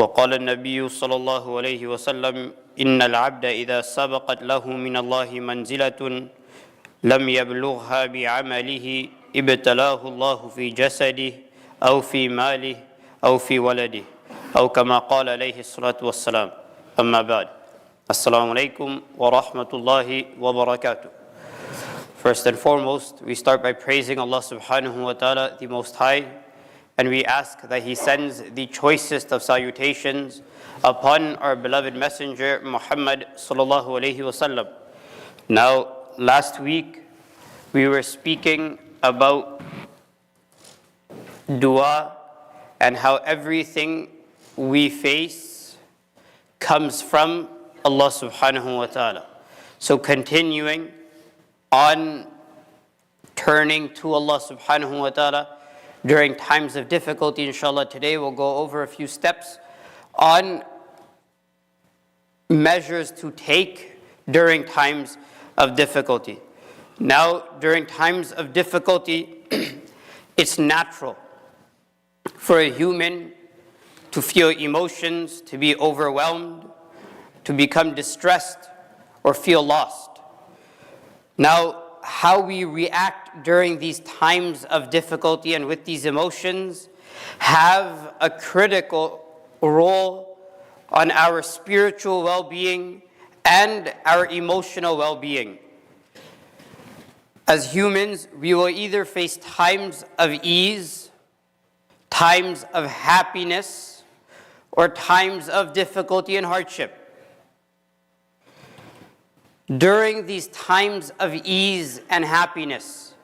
وقال النبي صلى الله عليه وسلم إن العبد إذا سبقت له من الله منزلة لم يبلغها بعمله ابتلاه الله في جسده أو في ماله أو في ولده أو كما قال عليه الصلاة والسلام أما بعد السلام عليكم ورحمة الله وبركاته. First and foremost, we start by praising Allah subhanahu wa ta'ala, the Most High, and we ask that He sends the choicest of salutations upon our beloved Messenger Muhammad sallallahu alayhi wasallam. Now, last week we were speaking about dua and how everything we face comes from Allah subhanahu wa ta'ala. So continuing on turning to Allah subhanahu wa ta'ala during times of difficulty, inshallah, today we'll go over a few steps on measures to take during times of difficulty. Now, during times of difficulty, it's natural for a human to feel emotions, to be overwhelmed, to become distressed, or feel lost. Now, how we react during these times of difficulty and with these emotions have a critical role on our spiritual well-being and our emotional well-being. As humans, we will either face times of ease, times of happiness, or times of difficulty and hardship. During these times of ease and happiness,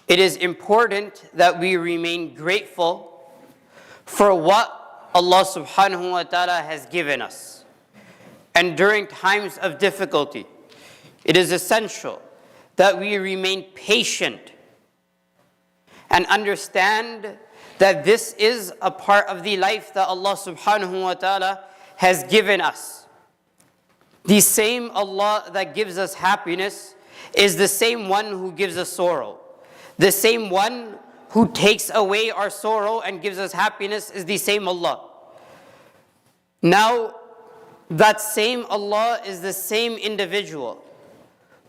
it is important that we remain grateful for what Allah subhanahu wa ta'ala has given us. And during times of difficulty, it is essential that we remain patient and understand that this is a part of the life that Allah subhanahu wa ta'ala has given us. The same Allah that gives us happiness is the same one who gives us sorrow. The same one who takes away our sorrow and gives us happiness is the same Allah. Now, that same Allah is the same individual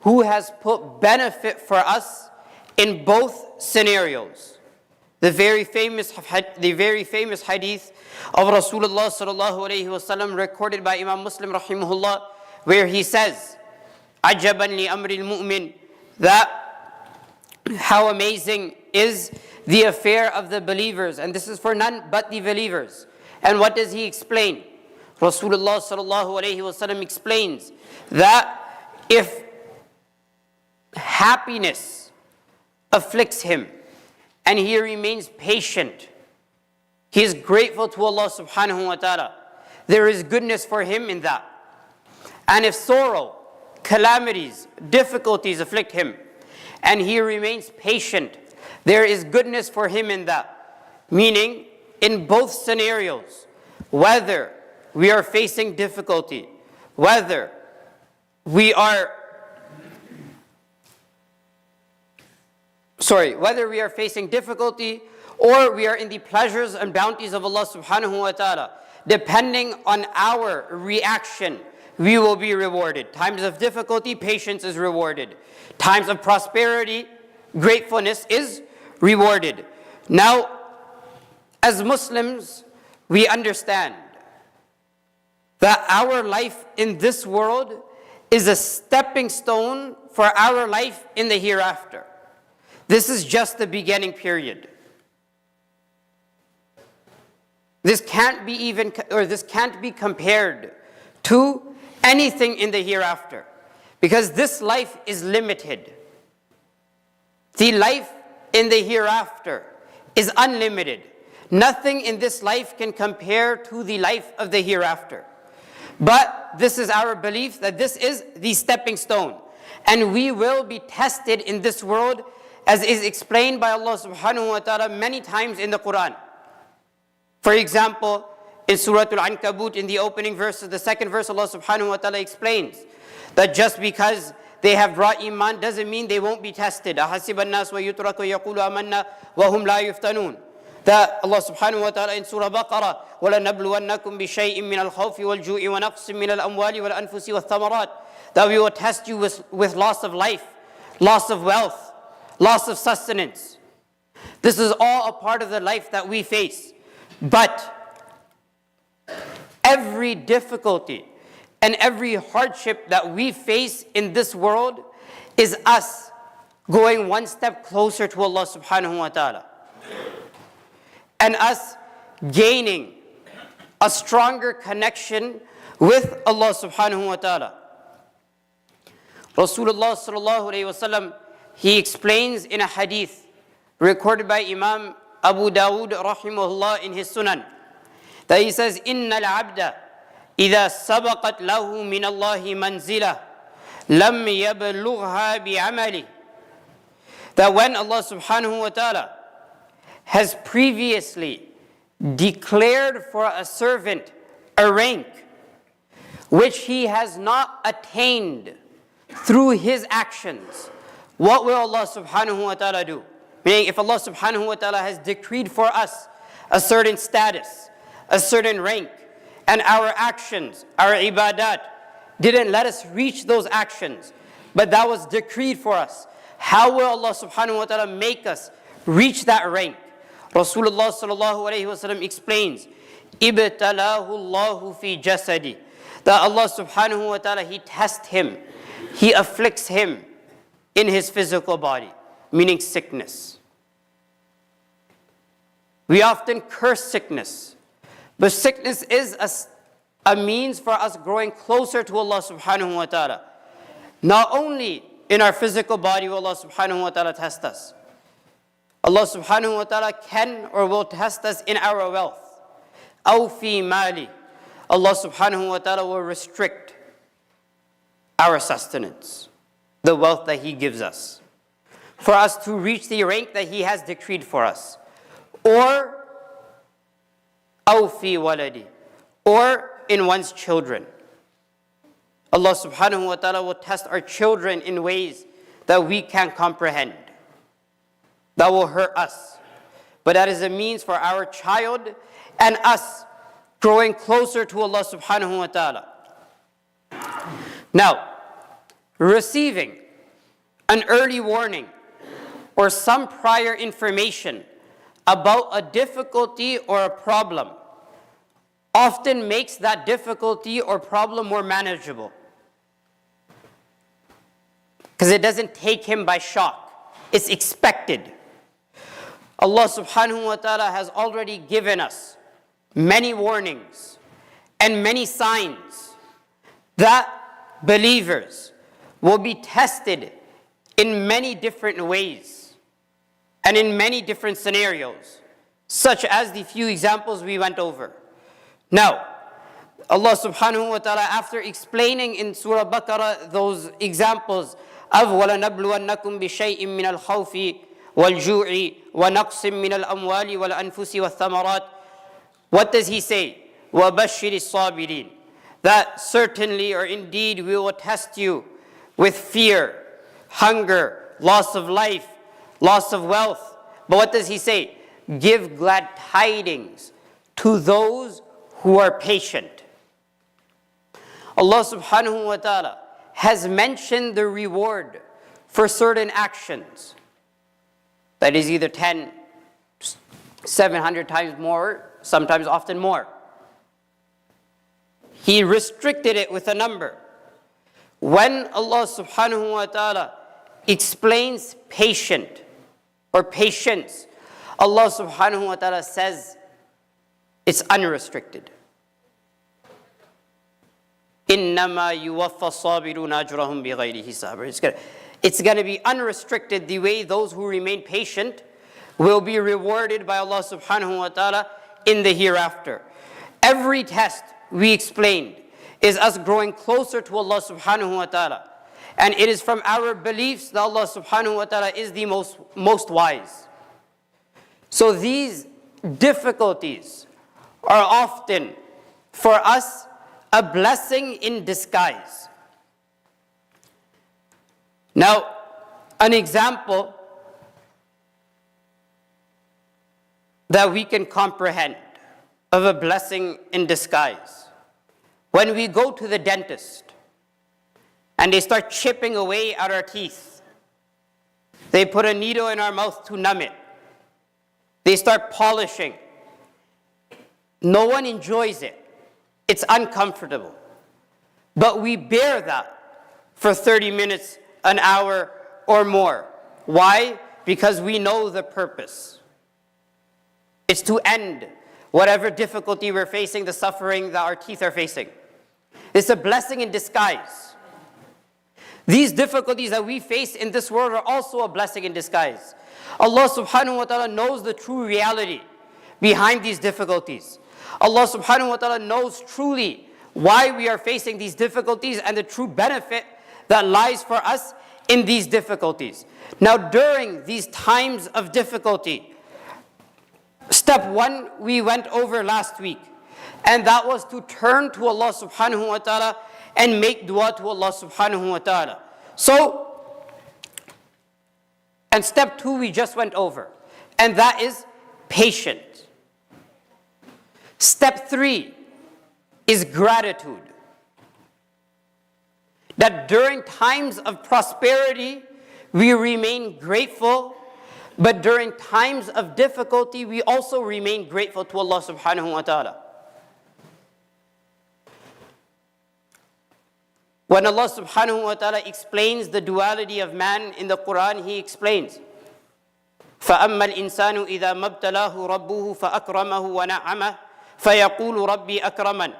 who has put benefit for us in both scenarios. The very famous hadith of Rasulullah sallallahu alayhi wasallam recorded by Imam Muslim rahimahullah, where he says, "Ajaban li amri al-mu'min," that how amazing is the affair of the believers, and this is for none but the believers. And what does he explain? Rasulullah sallallahu alayhi wasallam explains that if happiness afflicts him and he remains patient, he is grateful to Allah subhanahu wa ta'ala, there is goodness for him in that. And if sorrow, calamities, difficulties afflict him, and he remains patient, there is goodness for him in that. Meaning, in both scenarios, whether we are facing difficulty, whether we are facing difficulty or we are in the pleasures and bounties of Allah subhanahu wa ta'ala, depending on our reaction, we will be rewarded. Times of difficulty, patience is rewarded. Times of prosperity, gratefulness is rewarded. Now, as Muslims, we understand that our life in this world is a stepping stone for our life in the hereafter. This is just the beginning period. This can't be compared to anything in the hereafter, because this life is limited. The life in the hereafter is unlimited. Nothing in this life can compare to the life of the hereafter. But this is our belief that this is the stepping stone, and we will be tested in this world, as is explained by Allah subhanahu wa ta'ala many times in the Quran. For example, in Surah Al-Ankabut, in the opening verse, the second verse, Allah subhanahu wa ta'ala explains that just because they have brought iman doesn't mean they won't be tested. أَحَسِبَ النَّاسُ وَيُتْرَكُ يَقُولُ آمَنَّا وَهُمْ لَا يُفْتَنُونَ. That Allah subhanahu wa ta'ala in Surah Baqarah, وَلَنَبْلُوَنَّكُمْ بِشَيْءٍ مِّنَ الْخَوْفِ وَالْجُوعِ وَنَقْصٍ مِّنَ الْأَمْوَالِ وَالْأَنفُسِ وَالثَّمَرَاتِ, that we will test you with loss of life, loss of wealth, loss of sustenance. This is all a part of the life that we face. But every difficulty and every hardship that we face in this world is us going one step closer to Allah subhanahu wa ta'ala, and us gaining a stronger connection with Allah subhanahu wa ta'ala. Rasulullah sallallahu alayhi wa sallam, he explains in a hadith recorded by Imam Abu Dawud rahimahullah in his Sunan, that he says, إِنَّ الْعَبْدَ إِذَا سَبَقَتْ لَهُ مِنَ اللَّهِ مَنْزِلَةً لَمْ يَبْلُغْهَا بِعَمَلِهِ. That when Allah subhanahu wa ta'ala has previously declared for a servant a rank which he has not attained through his actions, what will Allah subhanahu wa ta'ala do? Meaning, if Allah subhanahu wa ta'ala has decreed for us a certain status, a certain rank, and our actions, our ibadat, didn't let us reach those actions, but that was decreed for us, how will Allah subhanahu wa ta'ala make us reach that rank? Rasulullah sallallahu alayhi wa sallam explains, إِبْتَلَاهُ اللَّهُ فِي جَسَدِهِ, that Allah subhanahu wa ta'ala, He tests him, He afflicts him in his physical body, meaning sickness. We often curse sickness, but sickness is a means for us growing closer to Allah subhanahu wa ta'ala. Not only in our physical body will Allah subhanahu wa ta'ala test us. Allah subhanahu wa ta'ala can or will test us in our wealth. أَوْ فِي مَالِ, Allah subhanahu wa ta'ala will restrict our sustenance, the wealth that He gives us, for us to reach the rank that He has decreed for us. Or أَوْ فِي وَلَدِ, or in one's children. Allah subhanahu wa ta'ala will test our children in ways that we can't comprehend, that will hurt us. But that is a means for our child and us growing closer to Allah subhanahu wa ta'ala. Now, receiving an early warning or some prior information about a difficulty or a problem often makes that difficulty or problem more manageable, because it doesn't take him by shock. It's expected. Allah subhanahu wa ta'ala has already given us many warnings and many signs that believers will be tested in many different ways and in many different scenarios, such as the few examples we went over. Now, Allah subhanahu wa ta'ala, after explaining in Surah Baqarah those examples of وَلَنَبْلُوَنَّكُمْ بِشَيْءٍ مِّنَ الْخَوْفِ وَالْجُوعِ وَنَقْصٍ مِّنَ الْأَمْوَالِ وَالْأَنفُسِ وَالثَّمَرَاتِ, what does He say? وَبَشِّرِ الصَّابِرِينَ, that certainly or indeed we will test you with fear, hunger, loss of life, loss of wealth. But what does He say? Give glad tidings to those who are patient. Allah subhanahu wa ta'ala has mentioned the reward for certain actions. That is either 10, 700 times more, sometimes often more. He restricted it with a number. When Allah subhanahu wa ta'ala explains patient or patience, Allah subhanahu wa ta'ala says it's unrestricted. إِنَّمَا يُوَفَّى الصَّابِرُونَ أَجْرَهُمْ بِغَيْرِ حِسَابٍ. It's going to be unrestricted, the way those who remain patient will be rewarded by Allah subhanahu wa ta'ala in the hereafter. Every test we explained is us growing closer to Allah subhanahu wa ta'ala. And it is from our beliefs that Allah subhanahu wa ta'ala is the most wise. So these difficulties are often for us a blessing in disguise. Now, an example that we can comprehend of a blessing in disguise. When we go to the dentist and they start chipping away at our teeth, they put a needle in our mouth to numb it. They start polishing. No one enjoys it. It's uncomfortable. But we bear that for 30 minutes, an hour, or more. Why? Because we know the purpose. It's to end whatever difficulty we're facing, the suffering that our teeth are facing. It's a blessing in disguise. These difficulties that we face in this world are also a blessing in disguise. Allah subhanahu wa ta'ala knows the true reality behind these difficulties. Allah subhanahu wa ta'ala knows truly why we are facing these difficulties and the true benefit that lies for us in these difficulties. Now, during these times of difficulty, step one we went over last week, and that was to turn to Allah subhanahu wa ta'ala and make dua to Allah subhanahu wa ta'ala. And step two we just went over, and that is patient. Step three is gratitude. That during times of prosperity, we remain grateful, but during times of difficulty, we also remain grateful to Allah subhanahu wa ta'ala. When Allah subhanahu wa ta'ala explains the duality of man in the Quran, He explains, فَأَمَّا الْإِنسَانُ إِذَا مَبْتَلَاهُ رَبُّهُ فَأَكْرَمَهُ وَنَعَمَهُ فَيَقُولُ رَبِّي أَكْرَمَنِ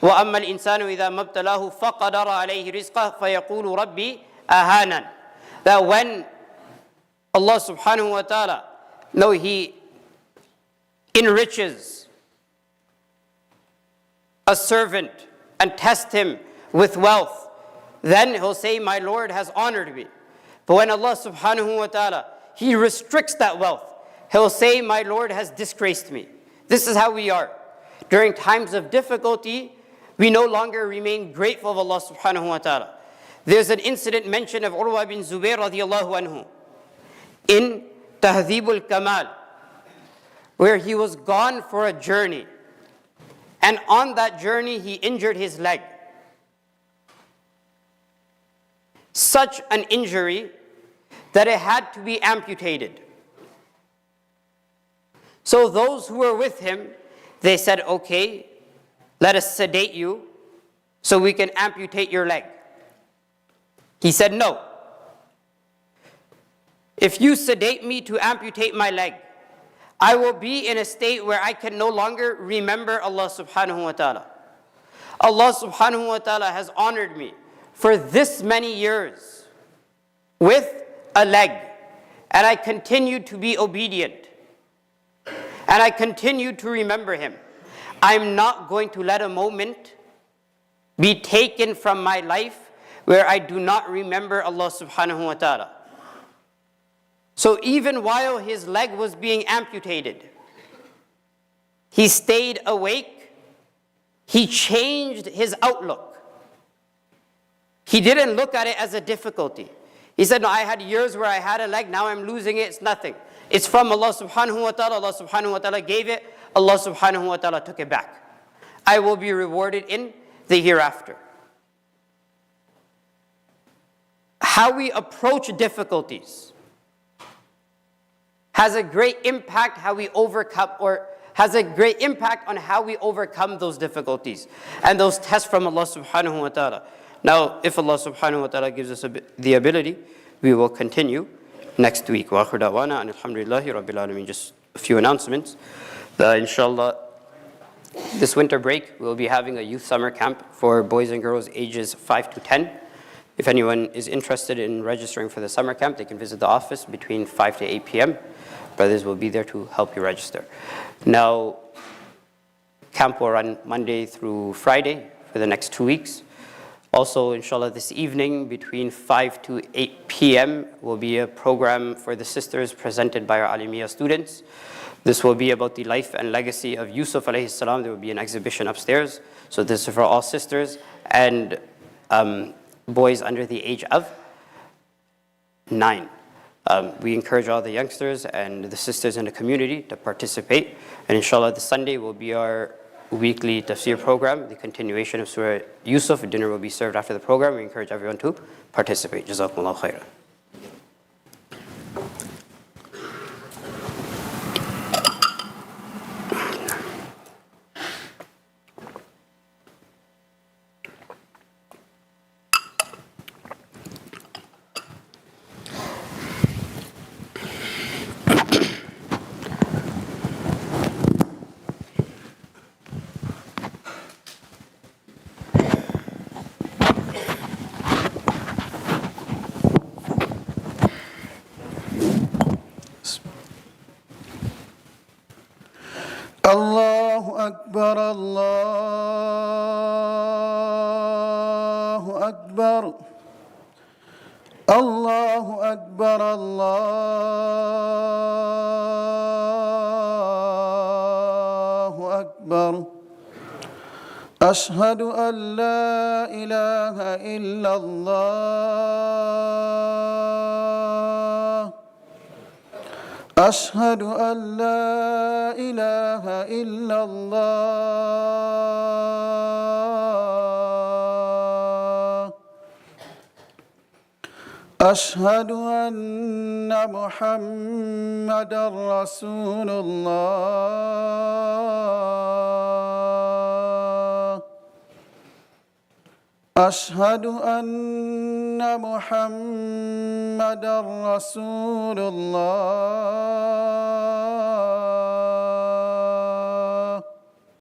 وَأَمَّا الْإِنسَانُ إِذَا مَبْتَلَاهُ فَقَدَرَ عَلَيْهِ رِزْقَهُ فَيَقُولُ رَبِّي أَهَانَنِ. That when Allah subhanahu wa ta'ala, He enriches a servant and tests him with wealth, then he'll say, my Lord has honored me. But when Allah subhanahu wa ta'ala, He restricts that wealth, He'll say, my Lord has disgraced me. This is how we are. During times of difficulty, we no longer remain grateful of Allah subhanahu wa ta'ala. There's an incident mentioned of Urwa bin Zubayr radiallahu anhu in Tahdhibul Kamal, where he was gone for a journey. And on that journey, he injured his leg. Such an injury that it had to be amputated. So those who were with him, they said, okay, let us sedate you so we can amputate your leg. He said, no. If you sedate me to amputate my leg, I will be in a state where I can no longer remember Allah subhanahu wa ta'ala. Allah subhanahu wa ta'ala has honored me for this many years with a leg, and I continue to be obedient, and I continue to remember Him. I'm not going to let a moment be taken from my life where I do not remember Allah subhanahu wa ta'ala. So even while his leg was being amputated, he stayed awake. He changed his outlook. He didn't look at it as a difficulty. He said, no, I had years where I had a leg, now I'm losing it, it's nothing. It's from Allah subhanahu wa ta'ala. Allah subhanahu wa ta'ala gave it. Allah subhanahu wa ta'ala took it back. I will be rewarded in the hereafter. How we approach difficulties has a great impact on how we overcome those difficulties and those tests from Allah subhanahu wa ta'ala. Now, if Allah subhanahu wa ta'ala gives us the ability, we will continue next week. Wa akhir da'wana and alhamdulillahi rabbil alameen. Just a few announcements. Inshallah, this winter break, we'll be having a youth summer camp for boys and girls ages 5 to 10. If anyone is interested in registering for the summer camp, they can visit the office between 5 to 8 p.m. Brothers will be there to help you register. Now, camp will run Monday through Friday for the next 2 weeks. Also, inshallah, this evening between 5 to 8 p.m. will be a program for the sisters presented by our Alimiya students. This will be about the life and legacy of Yusuf alayhi salam. There will be an exhibition upstairs. So this is for all sisters and boys under the age of 9. We encourage all the youngsters and the sisters in the community to participate. And inshallah, this Sunday will be our weekly tafsir program, the continuation of Surah Yusuf. Dinner will be served after the program. We encourage everyone to participate. Jazakumullah khairan. الله أكبر الله أكبر الله أكبر الله أكبر أشهد أن لا إله إلا الله أشهد أن لا إله إلا الله أشهد أن محمدًا رسول الله أشهد أن محمدًا رسول الله